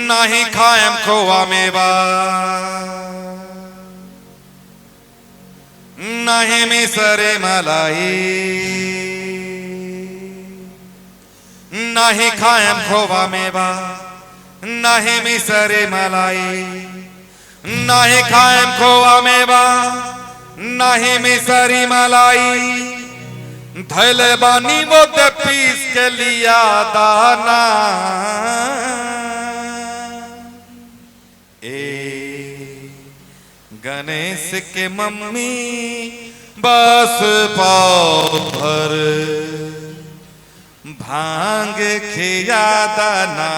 नाही खाएम खोवा मेवा, नाही मिसरे मलाई, नाही खाएम खोवा मेवा, नाही मिसरे मलाई, नाही खाएम खोवा मेवा, नाही मिसरी मलाई, धैले बानी वो ते पीस के लिया दाना, गणेश के मम्मी बस पाव भर भांग खिया दाना।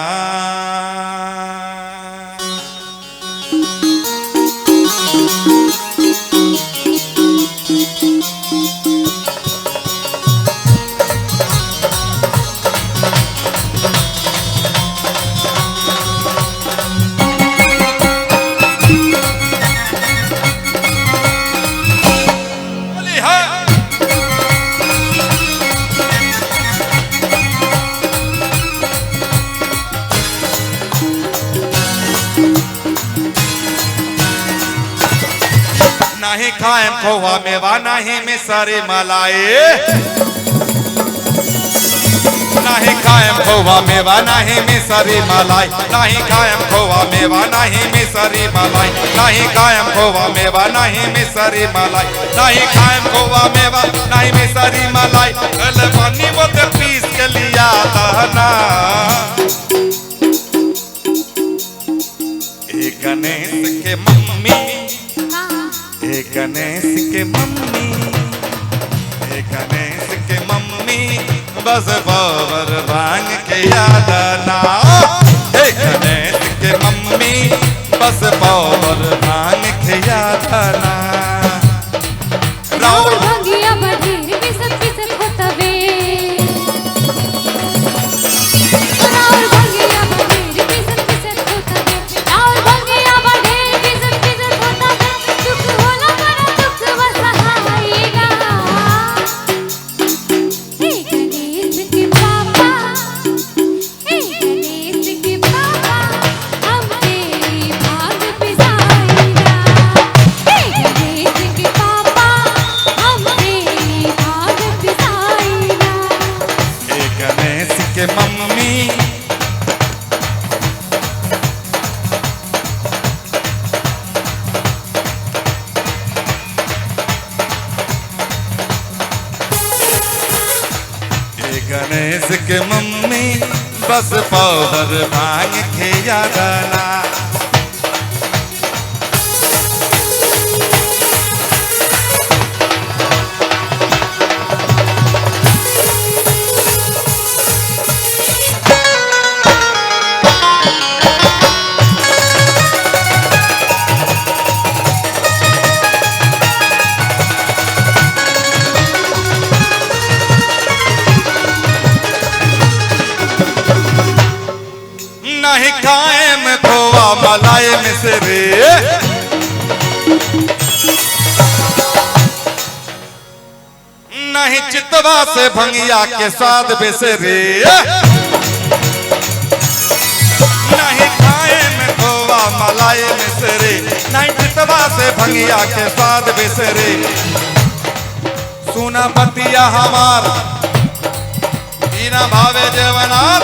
नहीं खाएम खोवा मेवा, नहीं मिसरी मलाई, नहीं खाएम खोवा मेवा, नहीं मिसरी मलाई, नहीं खाएम खोवा मेवा, नहीं मिसरी मलाई, नहीं खाएम खोवा मेवा, नहीं मिसरी मलाई, नहीं खाएम खोवा मेवा, नहीं मिसरी मलाई, गले पानी वो ते पीस के लिया दाना। एक गणेश के मम्मी, एक गणेश के मम्मी, एक गणेश के मम्मी बस पावर भांग के यादना। एक गणेश के मम्मी बस पावर भांग के यादना। राउर भंगिया बढ़ी बिसत बिसत होतवे, राउर भंगिया बढ़ी बिसत बिसत होतवे, राउर भंगिया बढ़ी बिसत बिसत होतवे, दुख होला बड़ा दुख वसहाएगा। हे गणेश के पापा, हे गणेश के पापा, हम तेरी भांग पिसाएगा। हे गणेश के पापा, हम तेरी भांग पिसाएगा। एक गणेश के मम्मी गणेश के मम्मी बस पावर भांग के यादना। नहीं खाएम खोवा मलाई मिसरे, नहीं चितवा से भंगिया के स्वाद बिसरे। नहीं खाएम खोवा मलाई मिसरे, नहीं चितवा से भंगिया के स्वाद बिसरे। सुना पतिया हमार बिना भावे जवनार,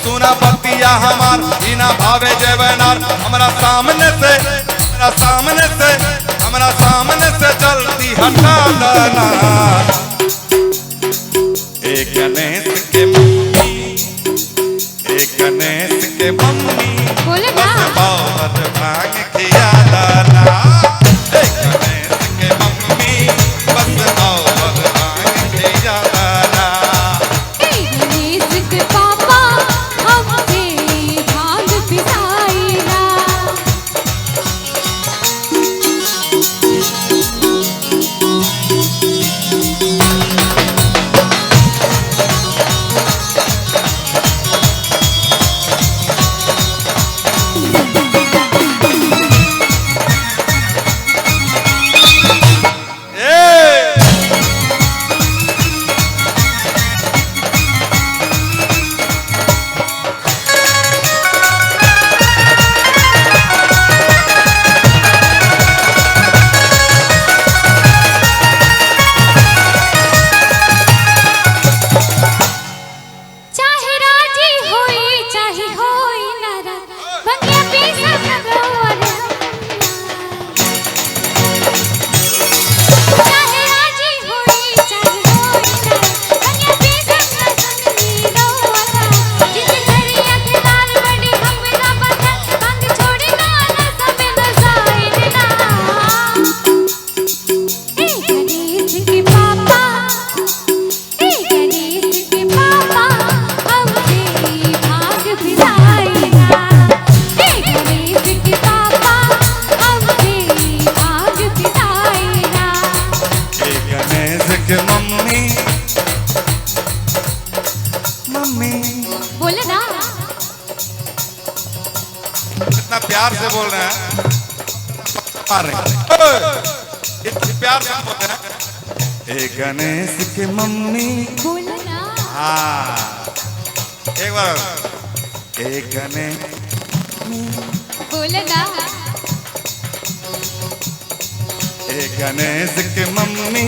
सुना पतिया हमार बिना भावे जवनार। हमारा सामने से, हमारा सामने से, हमारा सामने से जल्दी हटा देना। एक गणेश के मम्मी, एक गणेश के मम्मी बस पावर भांग खिया देना। एक गणेश के मम्मी बस पावर भांग खिया देना। हे गणेश के पापा, हम तेरी भांग पिसाएगा। बोले ना, इतना प्यार से बोल रहे हैं, इतने प्यार से बोल रहे हैं। हे गणेश के मम्मी, बोले ना, हाँ एक बार, हे गणेश बोले ना, हे गणेश के मम्मी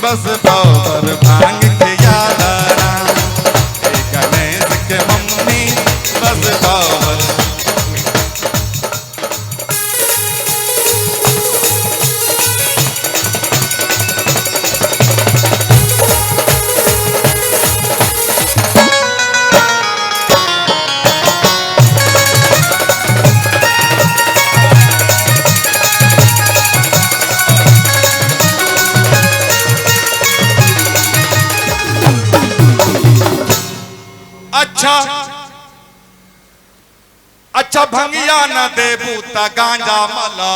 बस पावर भांग के याद आना। हे गणेश के मम्मी बस पावर। अच्छा भंगिया न दे बूता गांजा मला।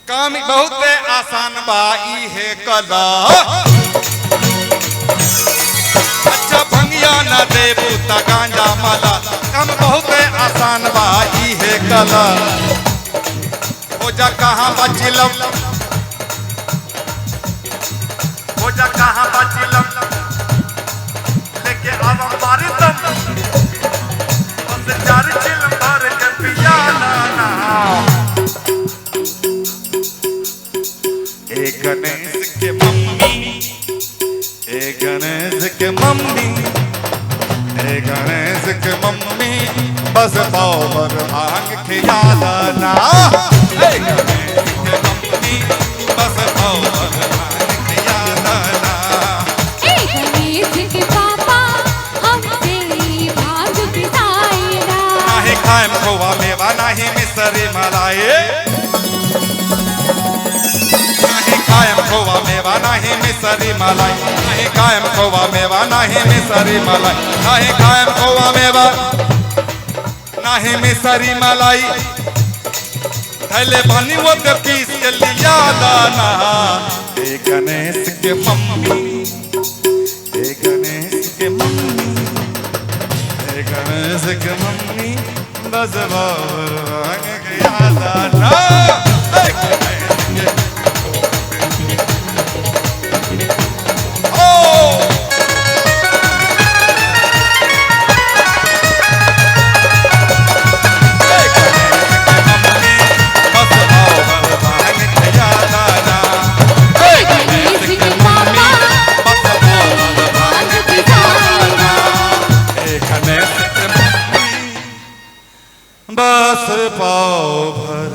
काम बहुत आसान बाई है कला। अच्छा भंगिया न दे बूता गांजा मला, काम बहुत आसान बाई है कला। हो जा कहाँ बचिलम, हो जा कहाँ बचिलम, लेके आवा मारी दम, बस चार चिल भर के पिया लाना। ए गणेश के मम्मी, ए गणेश के मम्मी, ए गणेश के मम्मी बस पावर भांग खिया लाना। ए गणेश के मम्मी बस पावर भांग खिया लाना। खाएम खोवा मेवा नहीं मिसरी मलाई। नहीं खाएम खोवा मेवा नहीं मिसरी मलाई। नहीं खाएम खोवा मेवा नहीं मिसरी मलाई। नहीं खाएम खोवा मेवा नहीं मिसरी मलाई। थैले बनी वो ते पीस के लिया दाना। ए गणेश के मम्मी, ए गणेश के मम्मी, ए गणेश के मम्मी बस बावर भांग के याद आना। बस पाव भर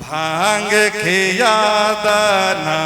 भांग के याद आना।